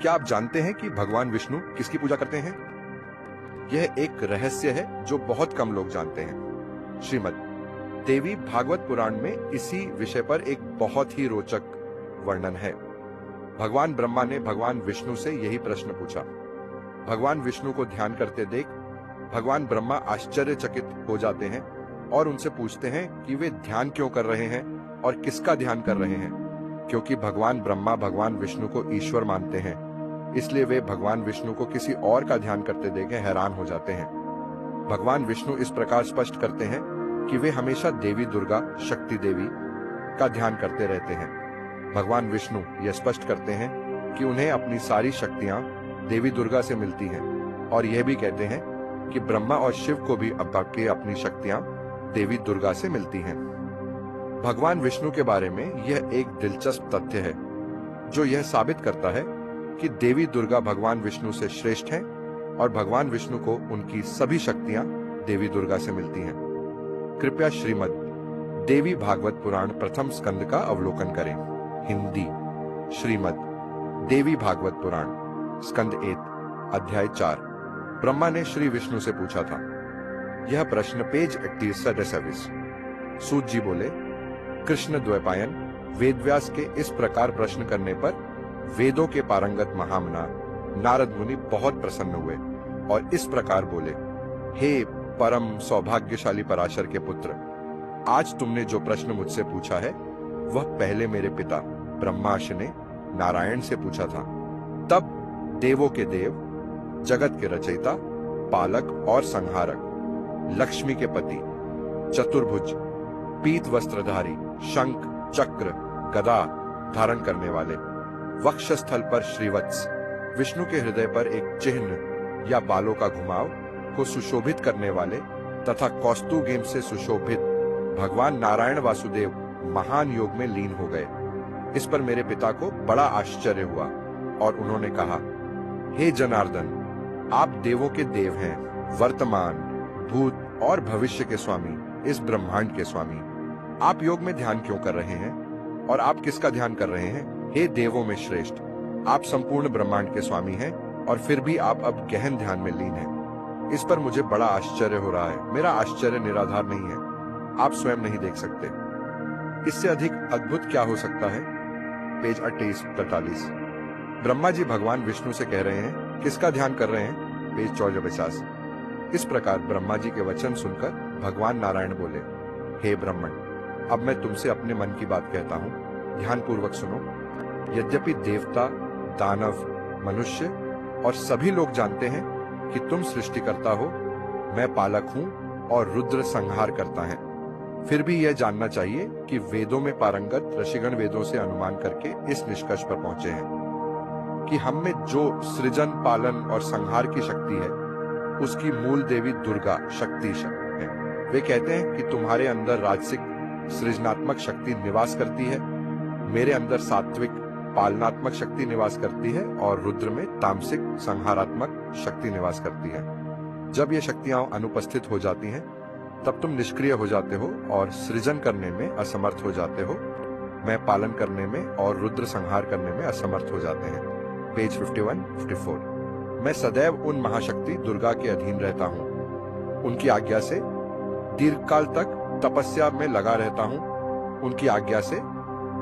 क्या आप जानते हैं कि भगवान विष्णु किसकी पूजा करते हैं? यह एक रहस्य है जो बहुत कम लोग जानते हैं। श्रीमद् देवी भागवत पुराण में इसी विषय पर एक बहुत ही रोचक वर्णन है। भगवान ब्रह्मा ने भगवान विष्णु से यही प्रश्न पूछा। भगवान विष्णु को ध्यान करते देख भगवान ब्रह्मा आश्चर्यचकित हो जाते हैं और उनसे पूछते हैं कि वे ध्यान क्यों कर रहे हैं और किसका ध्यान कर रहे हैं। क्योंकि भगवान ब्रह्मा भगवान विष्णु को ईश्वर मानते हैं, इसलिए वे भगवान विष्णु को किसी और का ध्यान करते देख हैरान हो जाते हैं। भगवान विष्णु इस प्रकार स्पष्ट करते हैं कि वे हमेशा देवी दुर्गा शक्ति देवी का ध्यान करते रहते हैं। भगवान विष्णु यह स्पष्ट करते हैं कि उन्हें अपनी सारी शक्तियां देवी दुर्गा से मिलती हैं और यह भी कहते हैं कि ब्रह्मा और शिव को भी अपनी शक्तियां देवी दुर्गा से मिलती हैं। भगवान विष्णु के बारे में यह एक दिलचस्प तथ्य है जो यह साबित करता है कि देवी दुर्गा भगवान विष्णु से श्रेष्ठ हैं और भगवान विष्णु को उनकी सभी शक्तियां देवी दुर्गा से मिलती हैं। कृपया श्रीमद् देवी भागवत पुराण प्रथम स्कंद का अवलोकन करें। हिंदी श्रीमद् देवी भागवत पुराण स्कंद 1 अध्याय 4। ब्रह्मा ने श्री विष्णु से पूछा था। यह प्रश्न पेज 31-27। सूत जी बोले, कृष्ण द्वैपायन वेदव्यास के इस प्रकार प्रश्न करने पर वेदों के पारंगत महामना नारद मुनि बहुत प्रसन्न हुए और इस प्रकार बोले, हे परम सौभाग्यशाली पराशर के पुत्र, आज तुमने जो प्रश्न मुझसे पूछा है वह पहले मेरे पिता ब्रह्माश ने नारायण से पूछा था। तब देवों के देव, जगत के रचयिता, पालक और संहारक, लक्ष्मी के पति, चतुर्भुज, पीत वस्त्रधारी, शंख चक्र गदा धारण करने वाले, वक्षस्थल पर श्रीवत्स, विष्णु के हृदय पर एक चिन्ह या बालों का घुमाव को सुशोभित करने वाले तथा कौस्तुभेम से सुशोभित भगवान नारायण वासुदेव महान योग में लीन हो गए। इस पर मेरे पिता को बड़ा आश्चर्य हुआ और उन्होंने कहा, हे जनार्दन, आप देवों के देव हैं, वर्तमान, भूत और भविष्य के स्वामी, इस ब्रह्मांड के स्वामी। आप योग में ध्यान क्यों कर रहे हैं और आप किसका ध्यान कर रहे हैं? हे देवों में श्रेष्ठ, आप संपूर्ण ब्रह्मांड के स्वामी हैं और फिर भी आप अब गहन ध्यान में लीन हैं। इस पर मुझे बड़ा आश्चर्य हो रहा है। मेरा आश्चर्य निराधार नहीं है, आप स्वयं नहीं देख सकते। इससे अधिक अद्भुत क्या हो सकता है? पेज 28-43। ब्रह्मा जी भगवान विष्णु से कह रहे हैं, किसका ध्यान कर रहे हैं? पेज 14-50। इस प्रकार ब्रह्मा जी के वचन सुनकर भगवान नारायण बोले, हे ब्रह्मण, अब मैं तुमसे अपने मन की बात कहता हूँ, ध्यान पूर्वक सुनो। यद्यपि देवता, दानव, मनुष्य और सभी लोग जानते हैं कि तुम सृष्टिकर्ता हो, मैं पालक हूँ और रुद्र संहार करता है, फिर भी यह जानना चाहिए कि वेदों में पारंगत ऋषिगण वेदों से अनुमान करके इस निष्कर्ष पर पहुंचे हैं कि हम में जो सृजन, पालन और संहार की शक्ति है उसकी मूल देवी दुर्गा शक्ति है। वे कहते हैं कि तुम्हारे अंदर राजसिक सृजनात्मक शक्ति निवास करती है, मेरे अंदर सात्विक पालनात्मक शक्ति निवास करती है और रुद्र में तामसिक संहारात्मक शक्ति निवास करती है। जब ये शक्तियां अनुपस्थित हो जाती हैं तब तुम निष्क्रिय हो जाते हो और सृजन करने में असमर्थ हो जाते हो, मैं पालन करने में और रुद्र संहार करने में असमर्थ हो जाते हैं। पेज 51-54। मैं सदैव उन महाशक्ति दुर्गा के अधीन रहता हूँ, उनकी आज्ञा से दीर्घकाल तक तपस्या में लगा रहता हूँ, उनकी आज्ञा से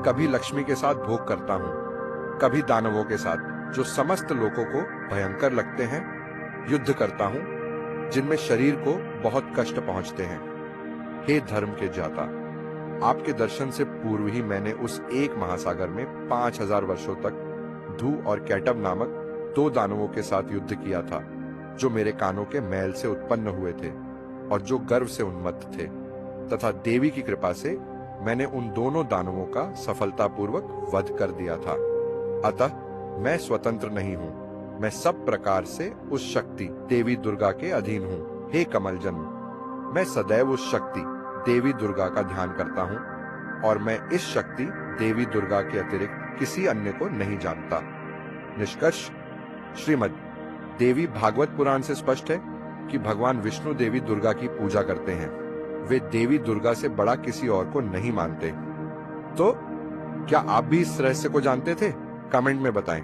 कभी लक्ष्मी के साथ भोग करता हूँ, कभी दानवों के साथ जो समस्त लोगों को भयंकर लगते हैं युद्ध करता हूँ, जिनमें शरीर को बहुत कष्ट पहुंचते हैं। हे धर्म के जाता, आपके दर्शन से पूर्व ही मैंने उस एक महासागर में 5000 वर्षों तक धू और कैटब नामक 2 दानवों के साथ युद्ध किया था, जो मेरे कानों के मैल से उत्पन्न हुए थे और जो गर्व से उन्मत्त थे, तथा देवी की कृपा से मैंने उन दोनों दानवों का सफलतापूर्वक वध कर दिया था। अतः मैं स्वतंत्र नहीं हूँ, मैं सब प्रकार से उस शक्ति देवी दुर्गा के अधीन हूँ। हे कमल जन्म, मैं सदैव उस शक्ति देवी दुर्गा का ध्यान करता हूँ और मैं इस शक्ति देवी दुर्गा के अतिरिक्त किसी अन्य को नहीं जानता। निष्कर्ष, श्रीमद् देवी भागवत पुराण से स्पष्ट है कि भगवान विष्णु देवी दुर्गा की पूजा करते हैं। वे देवी दुर्गा से बड़ा किसी और को नहीं मानते। तो क्या आप भी इस रहस्य को जानते थे? कमेंट में बताएं।